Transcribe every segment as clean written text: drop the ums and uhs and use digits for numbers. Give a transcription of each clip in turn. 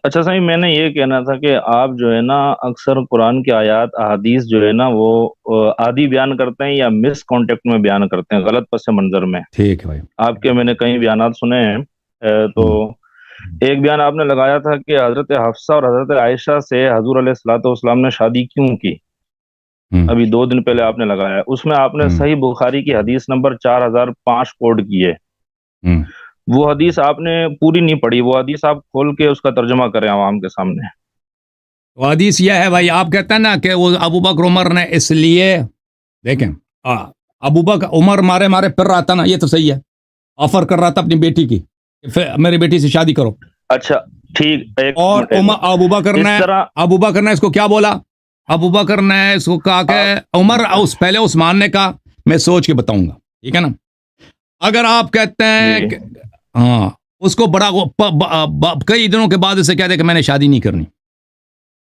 اچھا صحیح، میں نے یہ کہنا تھا کہ آپ جو ہے نا اکثر قرآن کی آیات احادیث جو ہے نا وہ آدھی بیان کرتے ہیں یا مس کانٹیکٹ میں بیان کرتے ہیں، غلط پس منظر میں۔ ٹھیک ہے بھائی، آپ کے میں نے کئی بیانات سنے ہیں۔ تو ایک بیان آپ نے لگایا تھا کہ حضرت حفصہ اور حضرت عائشہ سے حضور علیہ الصلوۃ والسلام نے شادی کیوں کی، ابھی 2 دن پہلے آپ نے لگایا ہے۔ اس میں آپ نے صحیح بخاری کی حدیث نمبر 4005 کوڈ کی ہے۔ وہ حدیث آپ نے پوری نہیں پڑھی، وہ حدیث آپ کھول کے اس کا ترجمہ کریں عوام کے سامنے۔ وہ حدیث یہ ہے بھائی، آپ کہتے ہیں نا کہ وہ ابو بکر عمر نے اس لیے، دیکھیں ابو بکر عمر مارے پھر رہا تھا نا، یہ تو صحیح ہے، آفر کر رہا تھا اپنی بیٹی کی کہ میری بیٹی سے شادی کرو۔ اچھا ٹھیک، اور ابو بکر نے اس کو کیا بولا؟ ابو بکر نے اس کو کہا کہ عمر پہلے عثمان نے کہا میں سوچ کے بتاؤں گا، ٹھیک ہے نا۔ اگر آپ کہتے ہیں کہ ہاں، اس کو بڑا کئی دنوں کے بعد اسے کہہ دے کہ میں نے شادی نہیں کرنی۔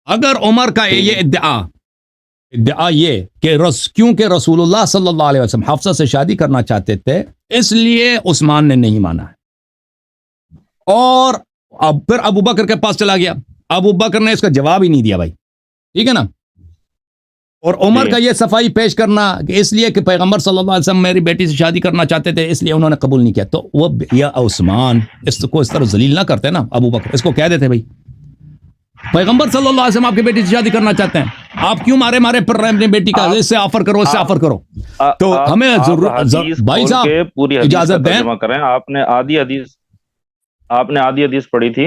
اگر عمر کا یہ ادعا یہ کہ کیونکہ رسول اللہ صلی اللہ علیہ وسلم حفصہ سے شادی کرنا چاہتے تھے اس لیے عثمان نے نہیں مانا ہے، اور اب پھر ابو بکر کے پاس چلا گیا، ابو بکر نے اس کا جواب ہی نہیں دیا بھائی، ٹھیک ہے نا۔ اور عمر کا یہ صفائی پیش کرنا کہ اس لیے کہ پیغمبر صلی اللہ علیہ وسلم میری بیٹی سے شادی کرنا چاہتے تھے اس لیے انہوں نے قبول نہیں کیا، تو وہ یا عثمان اس کو اس طرح ذلیل نہ کرتے نا، ابو بکر اس کو کہہ دیتے بھائی پیغمبر صلی اللہ علیہ وسلم آپ کی بیٹی سے شادی کرنا چاہتے ہیں، آپ کیوں مارے پھر رہے اپنی بیٹی کا، اس سے آفر کرو، اس سے آفر کرو۔ تو ہمیں بھائی صاحب اجازت دیں، آپ نے آدھی حدیث پڑھی تھی،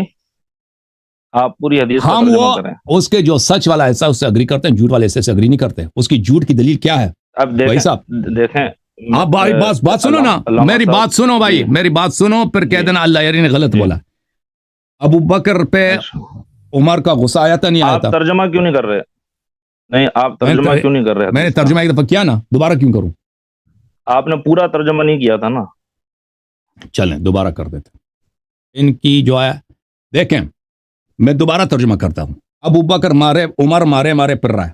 آپ پوری حدیث ہم وہ اس کے جو سچ والا حصہ اس سے اگری کرتے ہیں، جھوٹ والے حصے سے اگری نہیں کرتے۔ اس کی جھوٹ کی دلیل کیا ہے اب بھائی صاحب؟ دیکھیں آپ بات سنو نا، میری بات سنو بھائی، میری بات سنو، پھر کہہ دینا اللہ یاری نے غلط بولا۔ ابو بکر پہ عمر کا غصہ آیا تھا نہیں آیا تھا؟ آپ ترجمہ کیوں نہیں کر رہے؟ نہیں، آپ ترجمہ کیوں نہیں کر رہے؟ میں نے ترجمہ ایک دفعہ کیا نا، دوبارہ کیوں کروں؟ آپ نے پورا ترجمہ نہیں کیا تھا نا۔ چلیں دوبارہ کر دیتے، ان کی جو ہے دیکھیں، میں دوبارہ ترجمہ کرتا ہوں۔ ابو بکر عمر مارے پھر رہا ہے،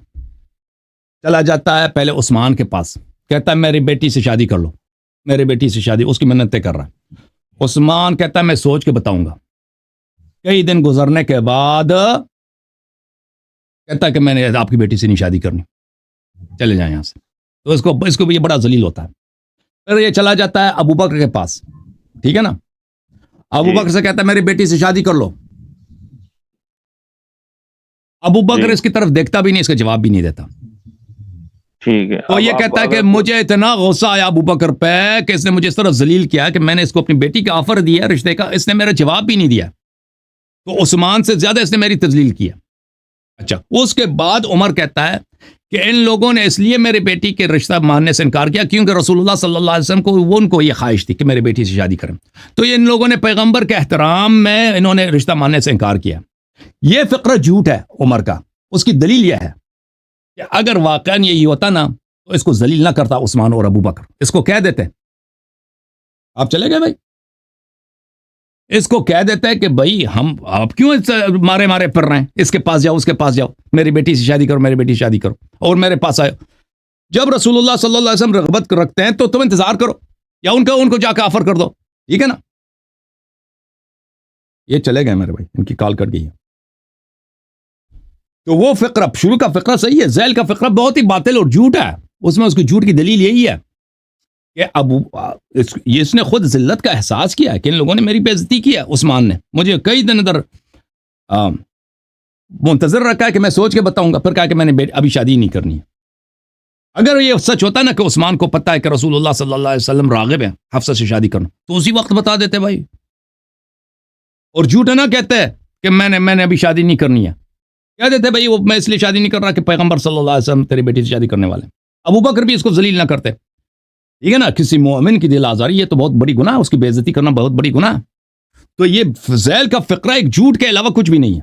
چلا جاتا ہے پہلے عثمان کے پاس، کہتا ہے میری بیٹی سے شادی کر لو، میری بیٹی سے شادی، اس کی منتیں کر رہا ہے۔ عثمان کہتا ہے میں سوچ کے بتاؤں گا۔ کئی دن گزرنے کے بعد کہتا ہے کہ میں نے آپ کی بیٹی سے نہیں شادی کرنی، چلے جائیں یہاں سے۔ تو اس کو بھی یہ بڑا ذلیل ہوتا ہے۔ پھر یہ چلا جاتا ہے ابو بکر کے پاس، ٹھیک ہے نا، ابو بکر سے کہتا ہے میری بیٹی سے شادی کر لو۔ ابو بکر اس کی طرف دیکھتا بھی نہیں، اس کا جواب بھی نہیں دیتا، ٹھیک ہے۔ تو یہ کہتا ہے کہ مجھے اتنا غصہ آیا ابو بکر پہ کہ اس نے مجھے اس طرح ذلیل کیا کہ میں نے اس کو اپنی بیٹی کا آفر دیا رشتے کا، اس نے میرا جواب بھی نہیں دیا، تو عثمان سے زیادہ اس نے میری تذلیل کیا۔ اچھا، اس کے بعد عمر کہتا ہے کہ ان لوگوں نے اس لیے میری بیٹی کے رشتہ ماننے سے انکار کیا کیونکہ رسول اللہ صلی اللہ علیہ وسلم کو ان کو یہ خواہش تھی کہ میری بیٹی سے شادی کریں، تو ان لوگوں نے پیغمبر کے احترام میں انہوں نے رشتہ ماننے سے انکار کیا۔ یہ فقرہ جھوٹ ہے عمر کا۔ اس کی دلیل یہ ہے کہ اگر واقعاً یہی ہوتا نا تو اس کو ذلیل نہ کرتا عثمان اور ابو بکر، اس کو کہہ دیتے، آپ چلے گئے بھائی، اس کو کہہ دیتا ہے کہ بھائی آپ کیوں مارے پھر رہے ہیں، اس کے پاس جاؤ، اس کے پاس جاؤ، میری بیٹی سے شادی کرو، میری بیٹی سے شادی کرو، اور میرے پاس آئے۔ جب رسول اللہ صلی اللہ علیہ وسلم رغبت رکھتے ہیں تو تم انتظار کرو، یا ان کو جا کے آفر کر دو، ٹھیک ہے نا۔ یہ چلے گئے میرے بھائی، ان کی کال کٹ گئی ہے۔ تو وہ فقرہ شروع کا فقرہ صحیح ہے، ذیل کا فقرہ بہت ہی باطل اور جھوٹ ہے، اس میں اس کی جھوٹ کی دلیل یہی ہے کہ اس نے خود ذلت کا احساس کیا ہے کہ ان لوگوں نے میری بے عزتی کی ہے۔ عثمان نے مجھے کئی دن ادھر منتظر رکھا ہے کہ میں سوچ کے بتاؤں گا، پھر کہا کہ میں نے ابھی شادی نہیں کرنی ہے۔ اگر یہ سچ ہوتا نا کہ عثمان کو پتہ ہے کہ رسول اللہ صلی اللہ علیہ وسلم راغب ہیں حفصہ سے شادی کرنا، تو اسی وقت بتا دیتے بھائی، اور جھوٹ نہ کہتے کہ میں نے ابھی شادی نہیں کرنی ہے، کہہ دیتے بھائی وہ میں اس لیے شادی نہیں کر رہا کہ پیغمبر صلی اللہ علیہ وسلم تیری بیٹی سے شادی کرنے والے۔ ابو بکر بھی اس کو ذلیل نہ کرتے، ٹھیک ہے نا۔ کسی مومن کی دل آزاری یہ تو بہت بڑی گناہ ہے، اس کی بے عزتی کرنا بہت بڑی گناہ ہے۔ تو یہ ذیل کا فقرہ ایک جھوٹ کے علاوہ کچھ بھی نہیں ہے،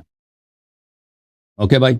اوکے بھائی۔